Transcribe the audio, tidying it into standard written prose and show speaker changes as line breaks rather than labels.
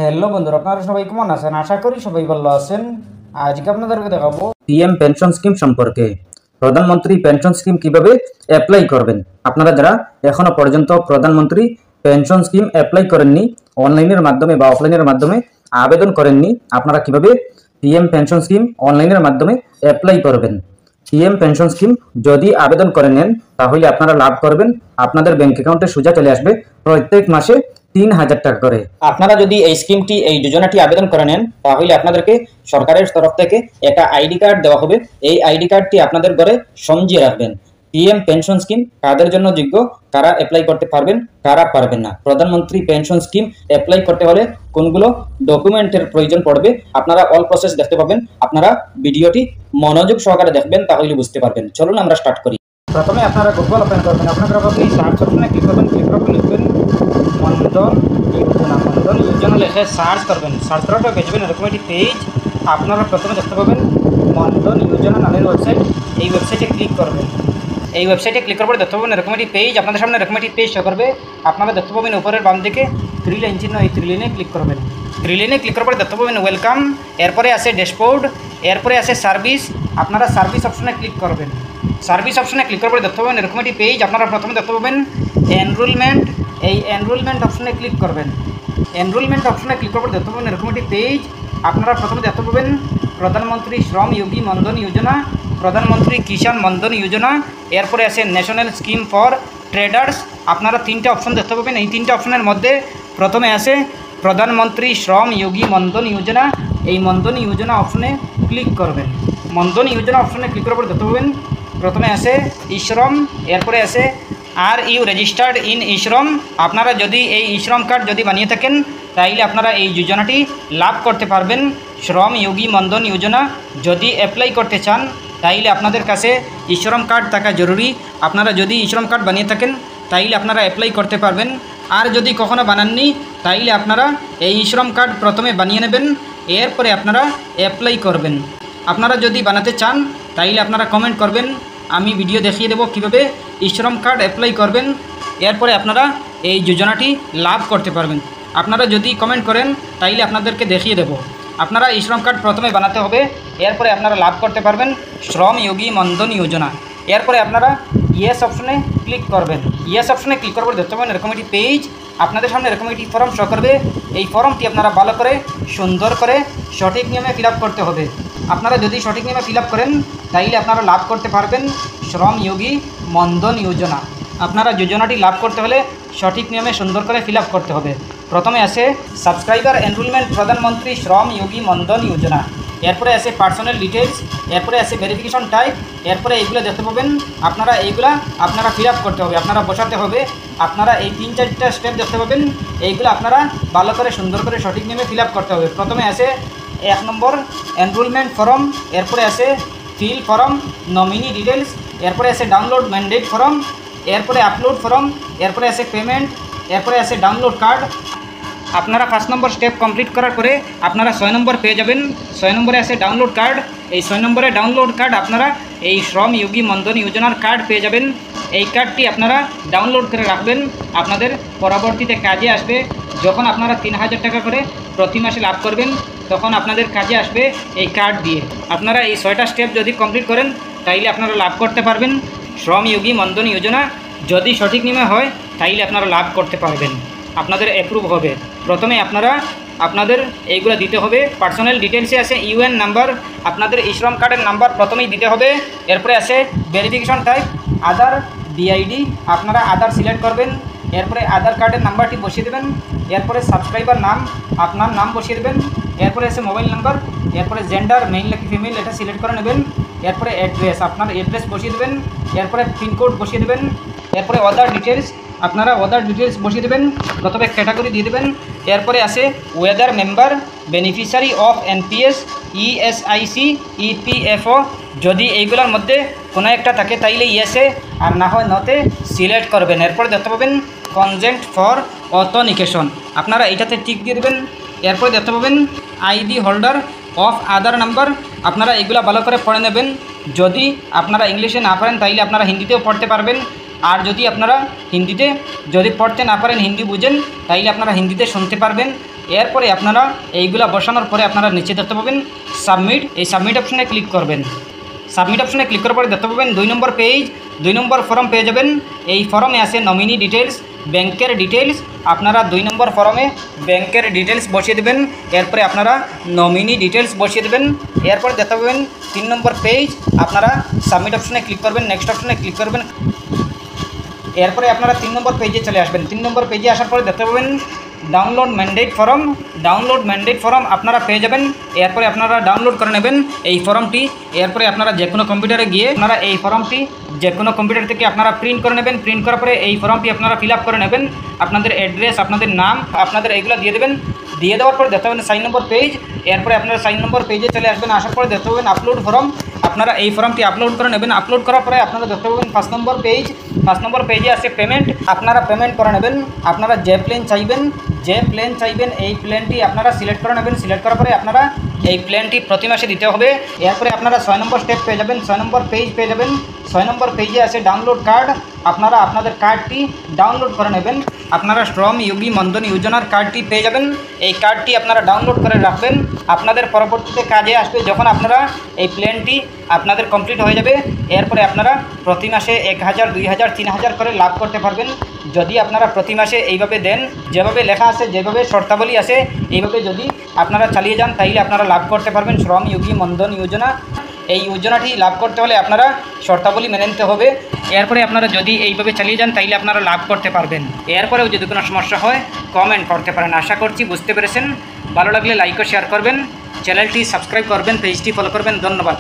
Hello বন্ধুরা, আপনারা সবাই কেমন আছেন? আশা করি সবাই ভালো আছেন। আজকে আপনাদেরকে দেখাবো পিএম পেনশন স্কিম সম্পর্কে। প্রধানমন্ত্রী পেনশন স্কিম কিভাবে অ্যাপ্লাই করবেন। আপনারা যারা এখনো পর্যন্ত প্রধানমন্ত্রী পেনশন স্কিম অ্যাপ্লাই করেননি, অনলাইনের মাধ্যমে বা অফলাইনের মাধ্যমে আবেদন করেননি, আপনারা কিভাবে পিএম পেনশন স্কিম অনলাইনের মাধ্যমে অ্যাপ্লাই করবেন। পিএম পেনশন স্কিম যদি আবেদন করে নেন তাহলে আপনারা লাভ করবেন, আপনাদের ব্যাংক অ্যাকাউন্টে সোজা চলে আসবে প্রত্যেক মাসে ৩,০০০ টাকা করে। আপনারা যদি এই স্কিমটি, এই যোজনাটি আবেদন করে নেন তাহলে আপনাদেরকে সরকারের তরফ থেকে একটা আইডি কার্ড দেওয়া হবে। এই আইডি কার্ডটি আপনাদের ঘরে সঞ্জিয়ে রাখবেন। পিএম পেনশন স্কিম কাদের জন্য যোগ্য, কারা অ্যাপ্লাই করতে পারবেন, কারা পারবেন না, প্রধানমন্ত্রী পেনশন স্কিম অ্যাপ্লাই করতে হলে কোনগুলো ডকুমেন্টের প্রয়োজন পড়বে, আপনারা অল প্রসেস দেখতে পাবেন। আপনারা ভিডিওটি মনোযোগ সহকারে দেখবেন, তাহলে বুঝতে পারবেন। চলুন আমরা স্টার্ট করি। প্রথমে আপনারা গুগল ওপেন করবেন। আপনাদের আপনি সার্চ অপশনে ক্লিক করবেন। ক্লিক করে লিখবেন মন্দন যোজনা। মন্দন যোজনা লিখে সার্চ করবেন। সার্চ করার পর পেয়ে যাবেন এরকম একটি পেজ। আপনারা প্রথমে দেখতে পাবেন মন্দন যোজনা নামের ওয়েবসাইট। এই ওয়েবসাইটে ক্লিক করবেন। এই ওয়েবসাইটে ক্লিক করার পর দেখতে পাবেন এরকম একটি পেজ। আপনাদের সামনে এরকম একটি পেজ শো করবে। আপনারা দেখতে পাবেন উপরের বাম দিকে 3 লাইন চিহ্ন, এই 3 লাইনে ক্লিক করবেন। 3 লাইনে ক্লিক করার পর দেখতে পাবেন ওয়েলকাম, এরপরে আছে ড্যাশবোর্ড, এরপরে আছে সার্ভিস। আপনারা সার্ভিস অপশনে ক্লিক করবেন। সার্ভিস অপশনে ক্লিক করার পর দেখতে পাবেন এরকম একটি পেজ। আপনারা প্রথমে দেখতে পাবেন এনরোলমেন্ট। এই এনরোলমেন্ট অপশনে ক্লিক করবেন। এনরোলমেন্ট অপশনে ক্লিক করার পর দেখতে পাবেন এরকম একটি পেজ। আপনারা প্রথমে দেখতে পাবেন প্রধানমন্ত্রী শ্রম যোগী মন্দন যোজনা, প্রধানমন্ত্রী কিষাণ মন্দন যোজনা, এরপরে আছে ন্যাশনাল স্কিম ফর ট্রেডার্স। আপনারা 3টে অপশন দেখতে পাবেন। এই 3টে অপশনের মধ্যে প্রথমে আছে প্রধানমন্ত্রী শ্রম যোগী মন্দন যোজনা। এই মন্দন যোজনা অপশনে ক্লিক করবেন। মন্দন যোজনা অপশনে ক্লিক করার পর দেখতে পাবেন প্রথমে আছে ইশ্রম, এরপরে আছে are you registered in eShram. আপনারা যদি এই ইশ্রম কার্ড যদি বানিয়ে থাকেন তাইলে আপনারা এই যোজনাটি লাভ করতে পারবেন। শ্রম যোগী মন্দন যোজনা যদি অ্যাপ্লাই করতে চান তাইলে আপনাদের কাছে ইশ্রম কার্ড থাকা জরুরি। আপনারা যদি ইশ্রম কার্ড বানিয়ে থাকেন তাইলে আপনারা অ্যাপ্লাই করতে পারবেন। আর যদি কখনো বানাননি তাইলে আপনারা এই ইশ্রম কার্ড প্রথমে বানিয়ে নেবেন, এরপরে আপনারা অ্যাপ্লাই করবেন। আপনারা যদি বানাতে চান তাইলে আপনারা কমেন্ট করবেন, আমি ভিডিও দেখিয়ে দেবো কীভাবে ইশ্রম কার্ড অ্যাপ্লাই করবেন, এরপরে আপনারা এই যোজনাটি লাভ করতে পারবেন। আপনারা যদি কমেন্ট করেন তাইলে আপনাদেরকে দেখিয়ে দেবো। আপনারা ইশ্রম কার্ড প্রথমে বানাতে হবে, এরপরে আপনারা লাভ করতে পারবেন শ্রম যোগী মন্দন যোজনা। এরপরে আপনারা ইয়েস অপশনে ক্লিক করবেন। ইয়েস অপশনে ক্লিক করার পর দেখতে পাবেন এরকম একটি পেজ। আপনাদের সামনে এরকম একটি ফর্ম শো করবে। এই ফর্মটি আপনারা ভালো করে সুন্দর করে সঠিক নিয়মে ফিল আপ করতে হবে। আপনারা যদি সঠিক নিয়মে ফিল আপ করেন তাইলে আপনারা লাভ করতে পারবেন শ্রম যোগী মন্দন যোজনা। আপনারা যোজনাটি লাভ করতে হলে সঠিক নিয়মে সুন্দর করে ফিল আপ করতে হবে। প্রথমে আছে সাবস্ক্রাইবার এনরোলমেন্ট প্রধানমন্ত্রী শ্রম যোগী মন্দন যোজনা, এরপরে আছে পার্সোনাল ডিটেলস, এরপরে আছে ভেরিফিকেশন টাইপ, এরপরে এইগুলো দেখতে পাবেন। আপনারা এইগুলা আপনারা ফিল আপ করতে হবে, আপনারা বসাতে হবে। আপনারা এই 3-4টা স্টেপ দেখতে পাবেন, এইগুলো আপনারা ভালো করে সুন্দর করে সঠিক নিয়মে ফিল আপ করতে হবে। প্রথমে আছে 1 নম্বর এনরোলমেন্ট ফর্ম, এরপরে আছে ফিল ফর্ম নমিনি ডিটেলস, এরপরে আছে ডাউনলোড ম্যান্ডেট ফর্ম, এরপরে আপলোড ফর্ম, এরপরে আছে পেমেন্ট, এরপরে আছে ডাউনলোড কার্ড। আপনারা 1 নম্বর স্টেপ কমপ্লিট করার পরে আপনারা 6 নম্বর পেয়ে যাবেন। 6 নম্বরে আছে ডাউনলোড কার্ড। এই 6 নম্বরে ডাউনলোড কার্ড আপনারা এই শ্রম যোগী মন্দন যোজনার কার্ড পেয়ে যাবেন। এই কার্ডটি আপনারা ডাউনলোড করে রাখবেন, আপনাদের পরবর্তীতে কাজে আসবে। যখন আপনারা 3,000 টাকা করে প্রতি মাসে লাভ করবেন তখন আপনাদের কাজে আসবে এই কার্ড দিয়ে। আপনারা এই 6টা স্টেপ যদি কমপ্লিট করেন তাইলে আপনারা লাভ করতে পারবেন শ্রম যোগী মন্দন যোজনা। যদি সঠিক নিয়মে হয় তাইলে আপনারা লাভ করতে পারবেন, আপনাদের অ্যাপ্রুভ হবে। প্রথমে আপনাদের এইগুলো দিতে হবে। পার্সোনাল ডিটেলসে আছে ইউএন নাম্বার, আপনাদের ইশ্রম কার্ডের নাম্বার প্রথমেই দিতে হবে। এরপরে আছে ভেরিফিকেশন টাইপ আধার বিআইডি, আপনারা আধার সিলেক্ট করবেন, এরপরে আধার কার্ডের নাম্বারটি বসিয়ে দেবেন। এরপরে সাবস্ক্রাইবার নাম, আপনার নাম বসিয়ে দেবেন। এরপরে আছে মোবাইল নাম্বার, এরপরে জেন্ডার মেল নাকি ফিমেল এটা সিলেক্ট করে নেবেন। এরপরে অ্যাড্রেস, আপনার অ্যাড্রেস বসিয়ে দেবেন। এরপরে পিনকোড বসিয়ে দেবেন। এরপরে আদার ডিটেলস, আপনারা আদার ডিটেলস বসিয়ে দেবেন, প্রথমে ক্যাটাগরি দিয়ে দেবেন। এরপরে আছে weather member, beneficiary of NPS, ESIC, EPFO. যদি এইগুলোর মধ্যে কোনো একটা থাকে তাইলে ইয়েসে, আর না হয় নতে সিলেক্ট করবেন। এরপরে দেখতে পাবেন কনজেন্ট ফর অথেন্টিকেশন, আপনারা এইটাতে টিক দিয়ে দেবেন। এরপরে দেখতে পাবেন ID holder of Aadhaar number, আপনারা এগুলো ভালো করে পড়ে নেবেন। যদি আপনারা ইংলিশে না পারেন তাইলে আপনারা হিন্দিতেও পড়তে পারবেন। আর যদি আপনারা হিন্দিতে যদি পড়তে না পারেন, হিন্দি বুঝেন, তাইলে আপনারা হিন্দিতে শুনতে পারবেন। এরপরে আপনারা এইগুলা বসানোর পরে আপনারা নিচে দেখতে পাবেন সাবমিট। এই সাবমিট অপশনে ক্লিক করবেন। সাবমিট অপশনে ক্লিক করার পরে দেখতে পাবেন 2 নম্বর পেজ, 2 নম্বর ফর্ম পেয়ে যাবেন। এই ফর্মে আছে নমিনি ডিটেলস, ব্যাংকের ডিটেলস। আপনারা 2 নম্বর ফর্মে ব্যাংকের ডিটেলস বসিয়ে দেবেন। এরপরে আপনারা নমিনি ডিটেলস বসিয়ে দেবেন। এরপরে দেখতে পাবেন 3 নম্বর পেজ, আপনারা সাবমিট অপশনে ক্লিক করবেন, নেক্সট অপশনে ক্লিক করবেন। এরপরে আপনারা 3 নম্বর পেজে চলে আসবেন। 3 নম্বর পেজে আসার পরে দেখতে পাবেন download mandate form. Download mandate form আপনারা পেয়ে যাবেন। এরপরে আপনারা ডাউনলোড করে নেবেন এই ফর্মটি। এরপরে আপনারা যে কোনো কম্পিউটারে গিয়ে আপনারা এই ফর্মটি যে কোনো কম্পিউটার থেকে আপনারা প্রিন্ট করে নেবেন। প্রিন্ট করার পরে এই ফর্মটি আপনারা ফিল আপ করে নেবেন। আপনাদের অ্যাড্রেস, আপনাদের নাম, আপনাদের এইগুলো দিয়ে দেবেন। দিয়ে দেওয়ার পরে দেখতে পাবেন 4 নম্বর পেজ। এরপরে আপনারা 4 নম্বর পেজে চলে আসবেন। আসার পরে দেখতে পাবেন আপলোড ফর্ম। আপনারা এই ফর্মটি আপলোড করে নেবেন। আপলোড করার পরে আপনারা দেখতে পাবেন 5 নম্বর পেজ। 5 নম্বর পেজে আছে পেমেন্ট। আপনারা পেমেন্ট করে নেবেন। আপনারা যে প্লেন চাইবেন এই প্লেনটি আপনারা সিলেক্ট করে নেবেন। সিলেক্ট করার পরে আপনারা এই প্লেনটি প্রতি মাসে দিতে হবে। এরপরে আপনারা 6 নম্বর স্টেপ পেয়ে যাবেন, 6 নম্বর পেজ পেয়ে যাবেন। 6 নম্বর পেজে আছে ডাউনলোড কার্ড। আপনারা আপনাদের কার্ডটি ডাউনলোড করে নেবেন। আপনারা শ্রম যোগী মনধন যোজনার কার্ডটি পেয়ে যাবেন। এই কার্ডটি আপনারা ডাউনলোড করে রাখবেন। আপনাদের পরবর্তীতে কাজে আসবে যখন আপনারা এই প্ল্যানটি আপনাদের কমপ্লিট হয়ে যাবে। এরপরে আপনারা প্রতি মাসে 1000, 2000, 3000 করে লাভ করতে পারবেন। যদি আপনারা প্রতি মাসে এইভাবে দেন, যেভাবে লেখা আছে, যেভাবে শর্তাবলী আছে, এইভাবে যদি আপনারা চালিয়ে যান তাইলে আপনারা লাভ করতে পারবেন শ্রম যোগী মনধন যোজনা। এই যোজনাটি লাভ করতে হলে আপনারা শর্তাবলী মেনে নিতে হবে। এরপরে আপনারা যদি এইভাবে চালিয়ে যান তাইলে আপনারা লাভ করতে পারবেন। এরপরেও যদি কোনো সমস্যা হয় কমেন্ট করতে পারেন। আশা করছি বুঝতে পেরেছেন। ভালো লাগলে লাইক ও শেয়ার করবেন, চ্যানেলটি সাবস্ক্রাইব করবেন, পেজটি ফলো করবেন। ধন্যবাদ।